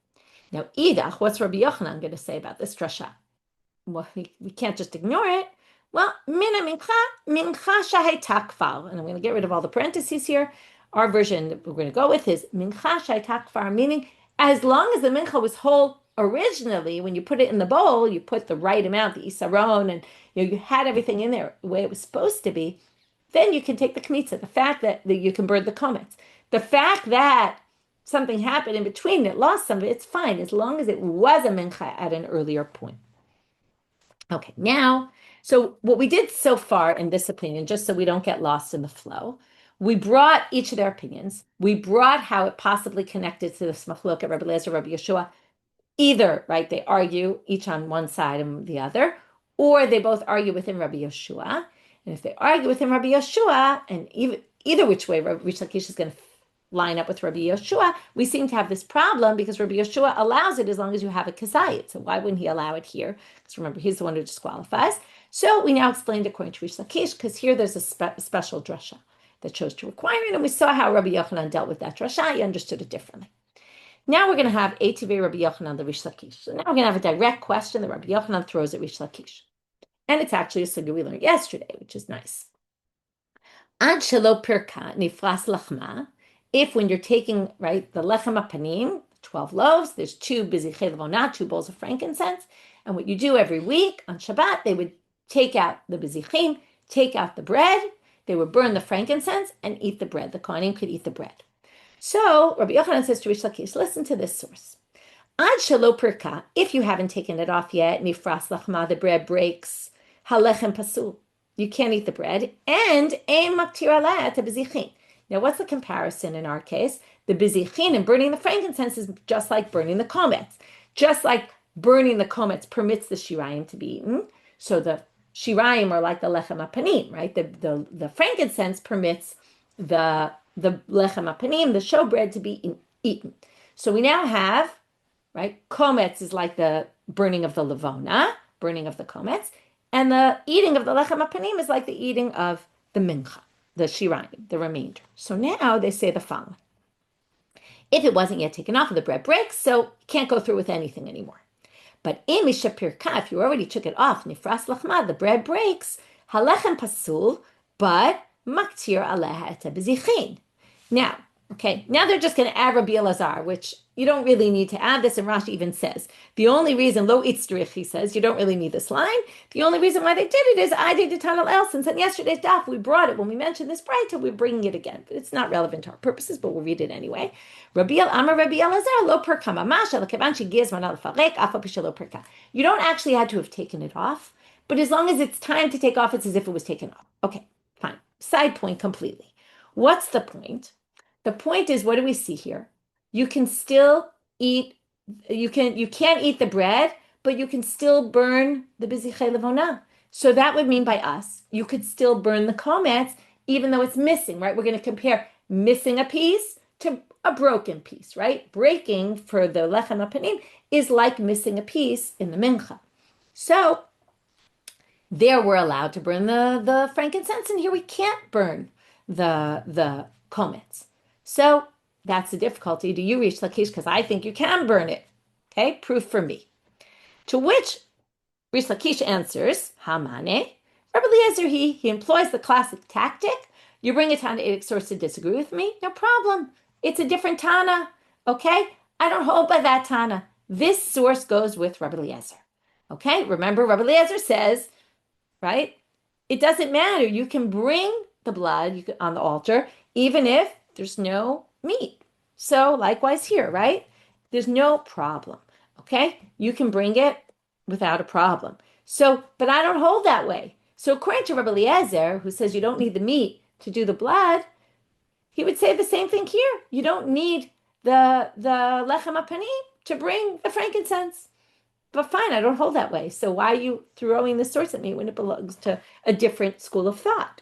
Now, idach, what's Rabbi Yochanan going to say about this drasha? Well, we can't just ignore it. Well, mina mincha shahay takfal. And I'm going to get rid of all the parentheses here. Our version that we're going to go with is mincha shahay takfar, meaning as long as the mincha was whole originally, when you put it in the bowl, you put the right amount, the isaron, and you had everything in there the way it was supposed to be, then you can take the kemitza. The fact that you can burn the kometz. The fact that something happened in between that lost some of it, it's fine, as long as it was a mincha at an earlier point. Okay, now, so what we did so far in this opinion, just so we don't get lost in the flow, we brought each of their opinions. We brought how it possibly connected to the machloket Rabbi Eliezer, Rabbi Yeshua. Either, right, they argue each on one side and the other, or they both argue within Rabbi Yeshua. And if they argue within Rabbi Yeshua, and either which way Reish Lakish is going to line up with Rabbi Yeshua, we seem to have this problem because Rabbi Yeshua allows it as long as you have a kazayit. So why wouldn't he allow it here? Because remember, he's the one who disqualifies. So we now explained according to Reish Lakish, because here there's a special drasha that chose to require it, and we saw how Rabbi Yochanan dealt with that drasha. He understood it differently. Now we're going to have Eitivei Rabbi Yochanan the Reish Lakish. So now we're going to have a direct question that Rabbi Yochanan throws at Reish Lakish. And it's actually a sugya we learned yesterday, which is nice. Ad shelo pirka nifras lachma. If when you're taking, right, the lechem apanim, 12 loaves, there's 2 bizichei levonah, 2 bowls of frankincense, and what you do every week on Shabbat, they would take out the bizichim, take out the bread, they would burn the frankincense and eat the bread. The kohanim could eat the bread. So Rabbi Yochanan says to Reish Lakish, listen to this source. Ad shelo pirka, if you haven't taken it off yet, nifras lachma, the bread breaks, halechem pasul, you can't eat the bread, and ein maktir aleh et habizichin. Now, what's the comparison in our case? The bizichin and burning the frankincense is just like burning the kometz. Just like burning the kometz permits the shirayim to be eaten. So the shirayim are like the lechem apanim, right? The frankincense permits the lechem apanim, the showbread, to be eaten. So we now have, right, kometz is like the burning of the levona, burning of the kometz, and the eating of the lechem apanim is like the eating of the mincha, the shirayim, the remainder. So now they say the following. If it wasn't yet taken off, the bread breaks, so you can't go through with anything anymore. But if you already took it off, nifras lachma, the bread breaks, halechem pasul, but maktir aleha et bezichin. Now, okay, now they're just going to add Rabbi Elazar, which you don't really need to add this, and Rashi even says, the only reason, lo itzrich, he says, you don't really need this line. The only reason why they did it is, I did the tunnel else, since on yesterday's daf, we brought it, when we mentioned this brighter, we're bringing it again. It's not relevant to our purposes, but we'll read it anyway. Rabbi Elazar, lo perka mamash, al kevan shegizman al farek, afa lo perka. You don't actually have to have taken it off, but as long as it's time to take off, it's as if it was taken off. Okay, fine. Side point completely. What's the point? The point is, what do we see here? You can still eat, you can't eat the bread, but you can still burn the bizichei levona. So that would mean by us, you could still burn the kometz, even though it's missing, right? We're going to compare missing a piece to a broken piece, right? Breaking for the lechem hapanim is like missing a piece in the mincha. So there we're allowed to burn the frankincense, and here we can't burn the kometz. So that's the difficulty. Do you Reish Lakish? Because I think you can burn it. Okay, proof for me. To which Reish Lakish answers, Hamane. Rabbi Eliezer, he employs the classic tactic. You bring a Tanaitic source to disagree with me, no problem. It's a different Tana, okay? I don't hold by that Tana. This source goes with Rabbi Eliezer, okay? Remember, Rabbi Eliezer says, right? It doesn't matter. You can bring the blood on the altar, even if there's no meat. So likewise here, right? There's no problem, okay? You can bring it without a problem. So, but I don't hold that way. So according to Rabbi Eliezer, who says you don't need the meat to do the blood, he would say the same thing here. You don't need the lechem hapanim to bring the frankincense. But fine, I don't hold that way. So why are you throwing the source at me when it belongs to a different school of thought?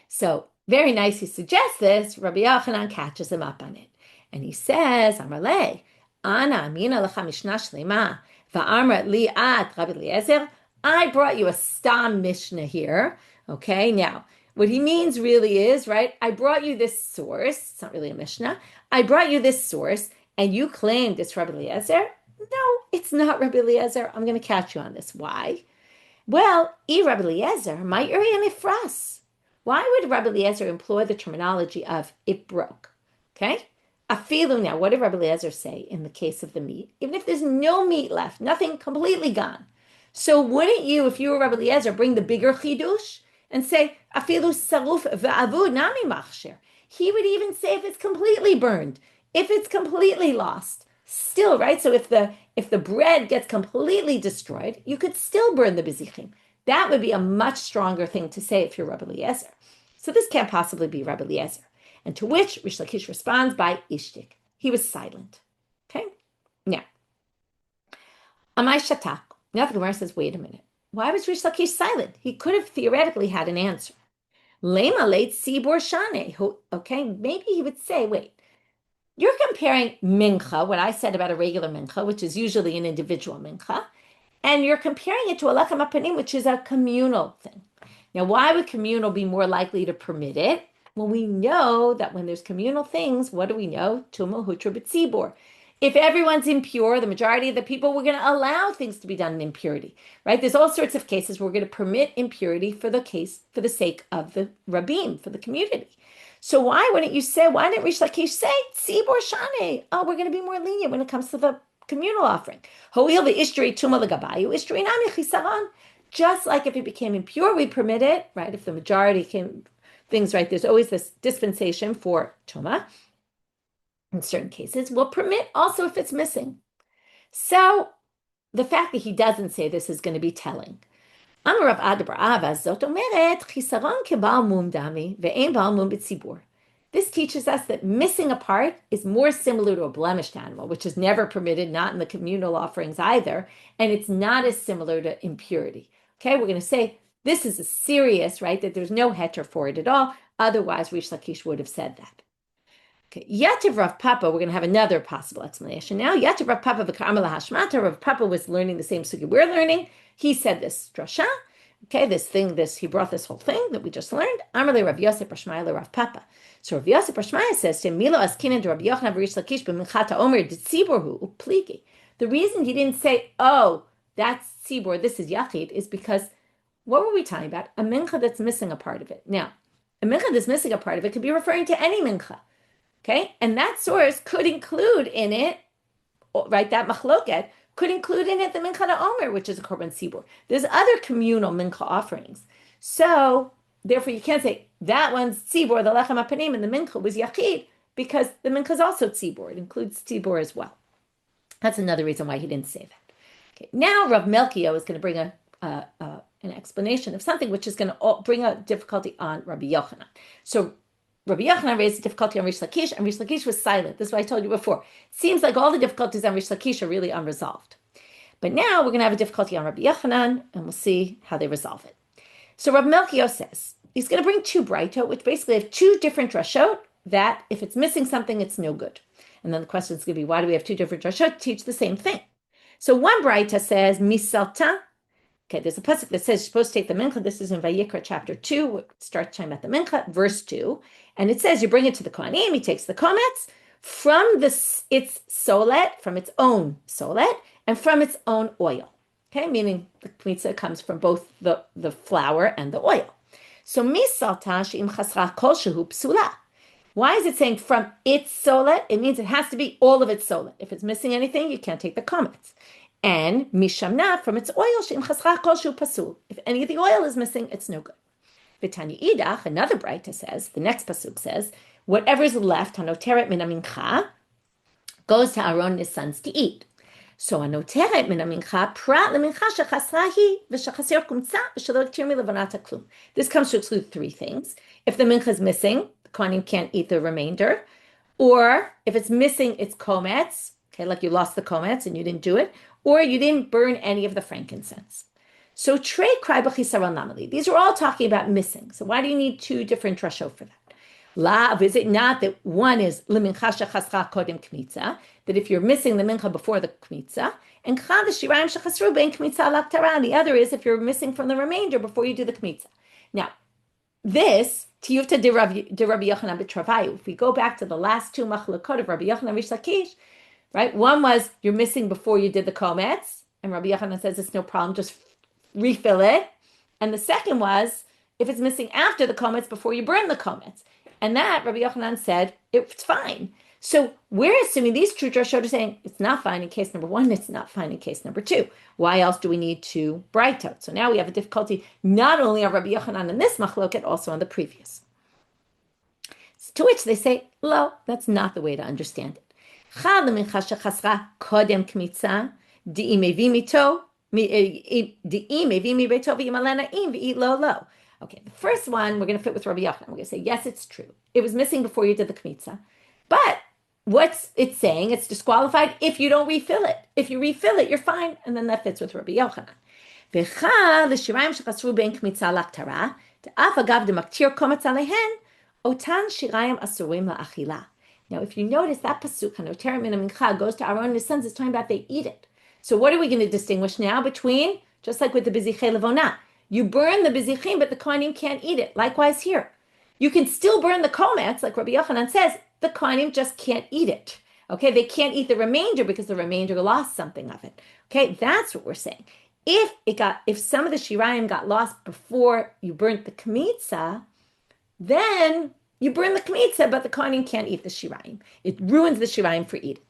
So very nice, he suggests this. Rabbi Yochanan catches him up on it. And he says, Amarle, Ana amina lecha mishnah shlema, va'amra li at Rabbi Eliezer. I brought you a stam mishnah here. Okay, now, what he means really is, right, I brought you this source. It's not really a mishnah. I brought you this source, and you claimed it's Rabbi Eliezer. No, it's not Rabbi Eliezer. I'm going to catch you on this. Why? Well, Rabbi Eliezer, my area nifras. Why would Rabbi Eliezer employ the terminology of it broke? Okay? Afilu, now, what did Rabbi Eliezer say in the case of the meat? Even if there's no meat left, nothing completely gone. So wouldn't you, if you were Rabbi Eliezer, bring the bigger chidush and say, afilu saruf va'avud nami machshir? He would even say if it's completely burned, if it's completely lost, still, right? So if the bread gets completely destroyed, you could still burn the bizichim. That would be a much stronger thing to say if you're Rabbi Eliezer. So this can't possibly be Rabbi Eliezer. And to which Reish Lakish responds by ishtik. He was silent. Okay? Now, Amai shatak. Now the Gemara says, wait a minute. Why was Reish Lakish silent? He could have theoretically had an answer. Lema late sibor shane. Okay, maybe he would say, wait, you're comparing mincha, what I said about a regular mincha, which is usually an individual mincha, and you're comparing it to a lechem hapanim, which is a communal thing. Now, why would communal be more likely to permit it? Well, we know that when there's communal things, what do we know? Tumah hutra b'tzibor. If everyone's impure, the majority of the people, we're going to allow things to be done in impurity, right? There's all sorts of cases where we're going to permit impurity for the sake of the rabbim, for the community. So why didn't Reish Lakish say, Tzibor Shane? Oh, we're going to be more lenient when it comes to the communal offering. Ho'il ve'ishtri tuma legabayu, ishtri nami chisaron. Just like if it became impure, we permit it, right? If the majority came, things, right? There's always this dispensation for tuma. In certain cases, we'll permit also if it's missing. So the fact that he doesn't say this is going to be telling. This teaches us that missing a part is more similar to a blemished animal, which is never permitted, not in the communal offerings either, and it's not as similar to impurity. Okay, we're going to say this is a serious, right, that there's no heter for it at all. Otherwise, Reish Lakish would have said that. Okay, Yativ Rav Papa, we're going to have another possible explanation now. Yativ Rav Papa v'karmela hashmata. Rav Papa was learning the same sugi we're learning. He said this drasha. Okay, he brought this whole thing that we just learned. Amarle Rav Yosef Rashmaya Rav Papa. So Rav Yosef Rashmaya says to him, Milo askinen to Rabbi Yochanan Reish Lakish b'minchata omer d'tziborhu upligi. The reason he didn't say, oh, that's tzibor, this is yachid, is because what were we talking about? A mincha that's missing a part of it. Now, a mincha that's missing a part of it could be referring to any mincha. Okay, and that source could include in it, right, that machloket could include in it the mincha omer, which is a korban tzibur. There's other communal mincha offerings. So, therefore, you can't say that one's tzibur, the lechem hapanim, and the mincha was yachid, because the mincha is also tzibur. It includes tzibur as well. That's another reason why he didn't say that. Okay, now Rav Melchio is going to bring a an explanation of something which is going to bring a difficulty on Rabbi Yochanan. So Rabbi Yochanan raised a difficulty on Reish Lakish, and Reish Lakish was silent. This is what I told you before. It seems like all the difficulties on Reish Lakish are really unresolved. But now we're going to have a difficulty on Rabbi Yochanan, and we'll see how they resolve it. So Rabbi Melchior says, he's going to bring two Breitot, which basically have two different drashot, that if it's missing something, it's no good. And then the question is going to be, why do we have two different drashot to teach the same thing? So one Breita says, Misalta. Okay, there's a pasuk that says you're supposed to take the mincha. This is in Vayikra chapter 2, starts talking about the mincha, verse 2. And it says you bring it to the Kohanim, he takes the kometz from its solet, from its own solet, and from its own oil. Okay, meaning the kemitza comes from both the flour and the oil. So Misalta she'im chasra kol shehu psula. Why is it saying from its solet? It means it has to be all of its solet. If it's missing anything, you can't take the kometz. And mishamna, from its oil, she'im chasra kol shehu pasul. If any of the oil is missing, it's no good. V'tanya idach, another Breita says, the next pasuk says, whatever is left, hanoteret min mincha, goes to Aaron and his sons to eat. So hanoteret min mincha, prat lemincha shechasra hi, v'shechasir kumtza, v'shelo tirmi levanata klum. This comes to exclude three things. If the mincha is missing, the kohanim can't eat the remainder. Or if it's missing its kometz, okay, like you lost the kometz and you didn't do it, or you didn't burn any of the frankincense. So trei krai b'chisaron namali. These are all talking about missing. So why do you need two different drashot for that? Lav, is it not that one is lemincha shechasra kodem kemitza, that if you're missing the mincha before the kemitza, and chad shirayim shechasru ben kemitza laktara, the other is if you're missing from the remainder before you do the kemitza. Now, this tiyuvta de Rabbi Yochanan b'travayu. If we go back to the last two machlokot of Rabbi Yochanan Reish Lakish, right? One was you're missing before you did the kometz, and Rabbi Yochanan says it's no problem, just refill it. And the second was if it's missing after the kometz before you burn the kometz. And that Rabbi Yochanan said it's fine. So we're assuming these two drashot are saying it's not fine in case number one, it's not fine in case number two. Why else do we need two Breitot? So now we have a difficulty not only on Rabbi Yochanan in this machloket, also on the previous. To which they say, lo, that's not the way to understand it. Okay, the first one we're going to fit with Rabbi Yochanan. We're going to say, yes, it's true. It was missing before you did the kemitza. But what's it saying? It's disqualified if you don't refill it. If you refill it, you're fine. And then that fits with Rabbi Yochanan. Now, if you notice, that pasuk, hanoteret min mincha, goes to Aaron and his sons. It's talking about they eat it. So what are we going to distinguish now between, just like with the bizichei levona, you burn the bizichim, but the kohanim can't eat it. Likewise here. You can still burn the kometz, like Rabbi Yochanan says, the kohanim just can't eat it. Okay, they can't eat the remainder because the remainder lost something of it. Okay, that's what we're saying. If some of the shirayim got lost before you burnt the kemitza, then you burn the kemitza, but the kohanim can't eat the shirayim. It ruins the shirayim for eating.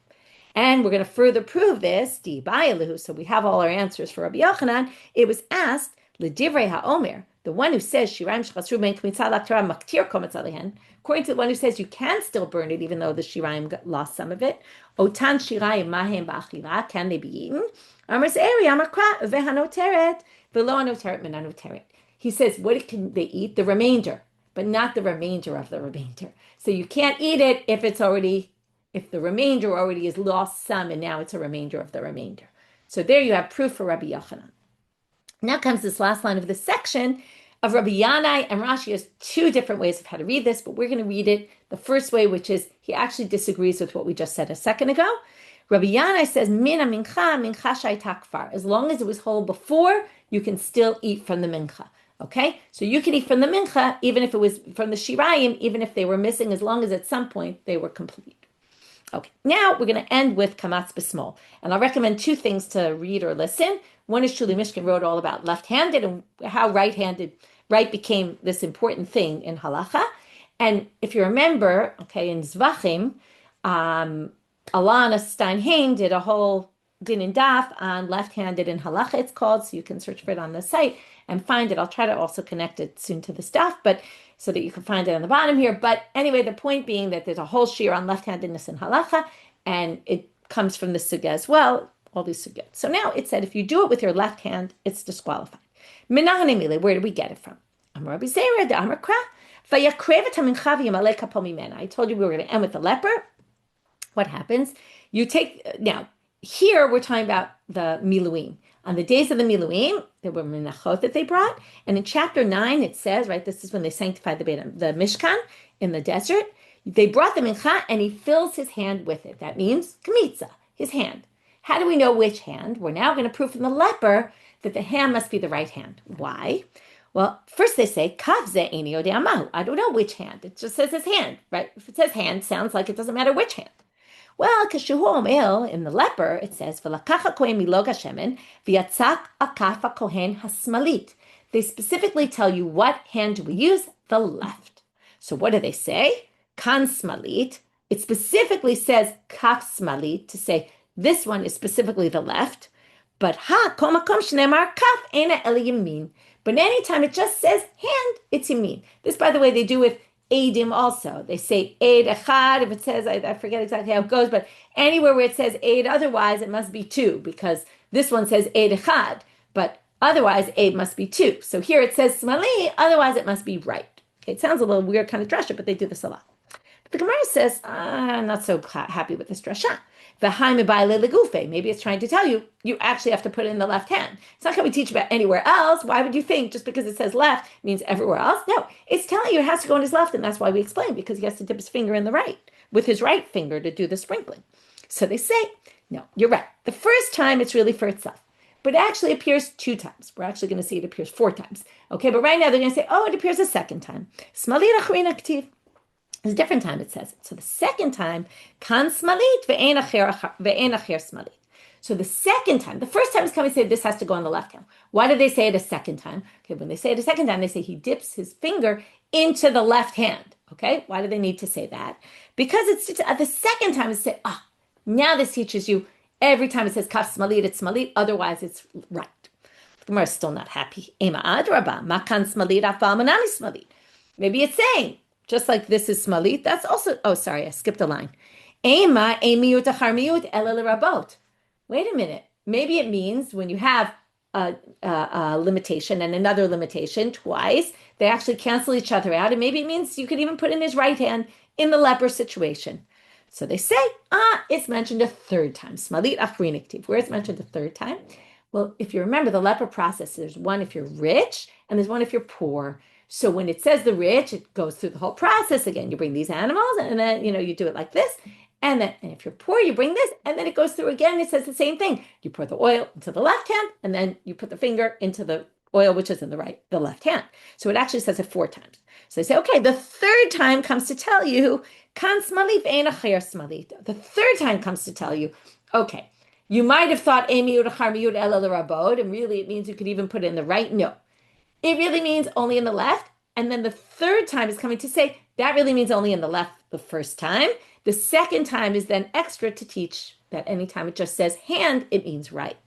And we're going to further prove this, so we have all our answers for Rabbi Yochanan. It was asked, L'divrei ha'omer, the one who says shirayim shechasru ben kemitza laktara maktir kometz alehen, according to the one who says you can still burn it even though the shirayim lost some of it. Otan shirayim mahem ba'achila, can they be eaten? Amar se'eri amar kra vehanoteret v'lo hanoteret min hanoteret. He says, what can they eat? The remainder, but not the remainder of the remainder. So you can't eat it if the remainder already has lost some and now it's a remainder of the remainder. So there you have proof for Rabbi Yochanan. Now comes this last line of this section of Rabbi Yanai, and Rashi has two different ways of how to read this, but we're going to read it the first way, which is he actually disagrees with what we just said a second ago. Rabbi Yanai says, Mina mincha shai takfar. As long as it was whole before, you can still eat from the mincha. Okay? So you can eat from the mincha, even if it was from the shirayim, even if they were missing, as long as at some point they were complete. Okay, now we're going to end with kamatz b'smol. And I'll recommend two things to read or listen. One is Shuli Mishkin wrote all about left-handed and how right became this important thing in halacha. And if you remember, okay, in Zvachim, Alana Steinheim did a whole din and daf on left-handed in halacha, it's called, so you can search for it on the site and find it. I'll try to also connect it soon to the stuff, but so that you can find it on the bottom here. But anyway, the point being that there's a whole shiur on left-handedness in halacha, and it comes from the sugya as well. all these sugyot. So now it said if you do it with your left hand, it's disqualified. Minachot, where do we get it from? Amar Rabbi Zera, the Amar Kra, vayakrevet hamincha v'yamalei kapo mimena. I told you we were going to end with the leper. What happens? You take, now, here we're talking about the miluim. On the days of the miluim, there were menachot that they brought. And in chapter 9, it says, right, this is when they sanctified the Mishkan in the desert. They brought the mincha and he fills his hand with it. That means kemitza, his hand. How do we know which hand? We're now going to prove from the leper that the hand must be the right hand. Why? Well, first they say, kav ze eini yodei mahu. I don't know which hand. It just says his hand, right? If it says hand, sounds like it doesn't matter which hand. Well, kashuhu omel, in the leper, it says, v'lakacha kohen milog hashemen, v'yatzak akafa kohen hasmalit. They specifically tell you what hand do we use? The left. So what do they say? Kan smalit. It specifically says kaf smalit, to say this one is specifically the left. But ha, kol makom shneimar kaf ena el yamin. But anytime it just says hand, it's yamin. This, by the way, they do with Eidim also. They say Eid Echad. If it says, I forget exactly how it goes, but anywhere where it says Eid otherwise, it must be two, because this one says Eid Echad, but otherwise Eid must be two. So here it says Smali, otherwise it must be right. Okay, it sounds a little weird, kind of drasha, but they do this a lot. But the Gemara says, I'm not so happy with this drasha. Maybe it's trying to tell you, you actually have to put it in the left hand. It's not going to be teach about anywhere else. Why would you think just because it says left means everywhere else? No, it's telling you it has to go in his left, and that's why we explain, because he has to dip his finger in the right, with his right finger to do the sprinkling. So they say, no, you're right. The first time it's really for itself, but it actually appears 2 times. We're actually going to see it appears 4 times. Okay, but right now they're going to say, oh, it appears a second time. Smalit achrina ktiv. It's a different time it says it. So the second time, kan smalit ve'en acher smalit. So the second time, the first time is coming to say this has to go on the left hand. Why do they say it a second time? Okay, when they say it a second time, they say he dips his finger into the left hand. Okay, why do they need to say that? Because it's the second time is say, now this teaches you every time it says kaf smalit, it's smalit, otherwise it's right. The Gemara is still not happy. Ema adraba, makan smalit afal manami smalit. Maybe it's saying, just like this is smalit, that's also, I skipped a line. Ema emiut achar miut ela l'rabot. Wait a minute. Maybe it means when you have a limitation and another limitation twice, they actually cancel each other out. And maybe it means you could even put in his right hand in the leper situation. So they say, it's mentioned a third time. Smalit achrina ktiv. Where it's mentioned a third time? Well, if you remember the leper process, there's one if you're rich and there's one if you're poor. So when it says the rich, it goes through the whole process again. You bring these animals and then, you do it like this. And if you're poor, you bring this, and then it goes through again. It says the same thing. You pour the oil into the left hand, and then you put the finger into the oil, which is in the left hand. So it actually says it 4 times. So they say, okay, the third time comes to tell you, kan smalit ve'en acher smalit. The third time comes to tell you, okay, you might have thought emiut achar miut ela l'rabot, and really it means you could even put it in the right. No. It really means only in the left. And then the third time is coming to say that really means only in the left the first time. The second time is then extra to teach that anytime it just says hand, it means right.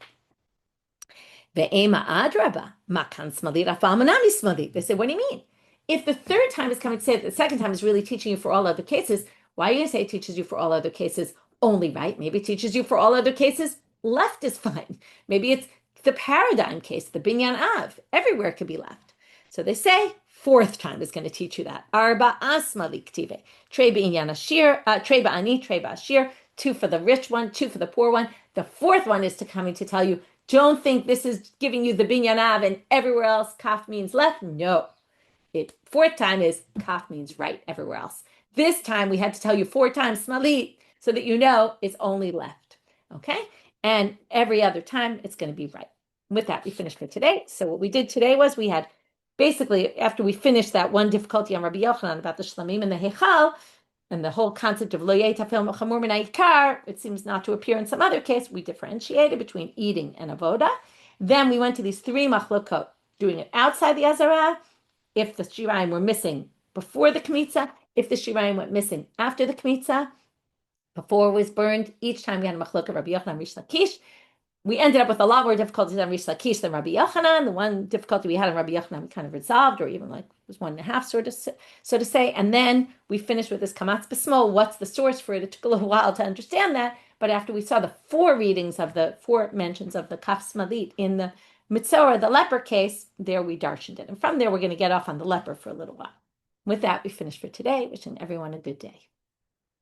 Ve'ema adraba, makan smalit afal manami smalit. They say, what do you mean? If the third time is coming to say that the second time is really teaching you for all other cases, why are you going to say it teaches you for all other cases only right? Maybe it teaches you for all other cases left is fine. Maybe it's the paradigm case, the binyan av, everywhere it could be left. So they say, 4th time is going to teach you that. Arba asmali ktive. Trei b'inyan ashir, trei ba'ani, trei ba'ashir. 2 for the rich one, 2 for the poor one. The 4th one is coming to tell you, don't think this is giving you the binyan av and everywhere else kaf means left. No. 4th time is kaf means right everywhere else. This time we had to tell you 4 times smalit so that you know it's only left. Okay? And every other time, it's going to be right. With that, we finished for today. So what we did today was we had, basically, after we finished that one difficulty on Rabbi Yochanan about the shlamim and the hechal, and the whole concept of lo yeh tafel mechamur min ha'ikar, it seems not to appear in some other case, we differentiated between eating and avoda. Then we went to these 3 machlokot, doing it outside the azara, if the shirayim were missing before the kemitza, if the shirayim went missing after the kemitza, before it was burned, each time we had a machlokah Rabbi Yochanan, Reish Lakish. We ended up with a lot more difficulties on Reish Lakish than Rabbi Yochanan. The one difficulty we had on Rabbi Yochanan we kind of resolved, or even like was 1.5, so to say. And then we finished with this kometz b'smol. What's the source for it? It took a little while to understand that, But after we saw the four mentions of the kaf smalit in the mitzvah, the leper case, there we darshaned it. And from there, we're going to get off on the leper for a little while. With that, we finish for today. Wishing everyone a good day.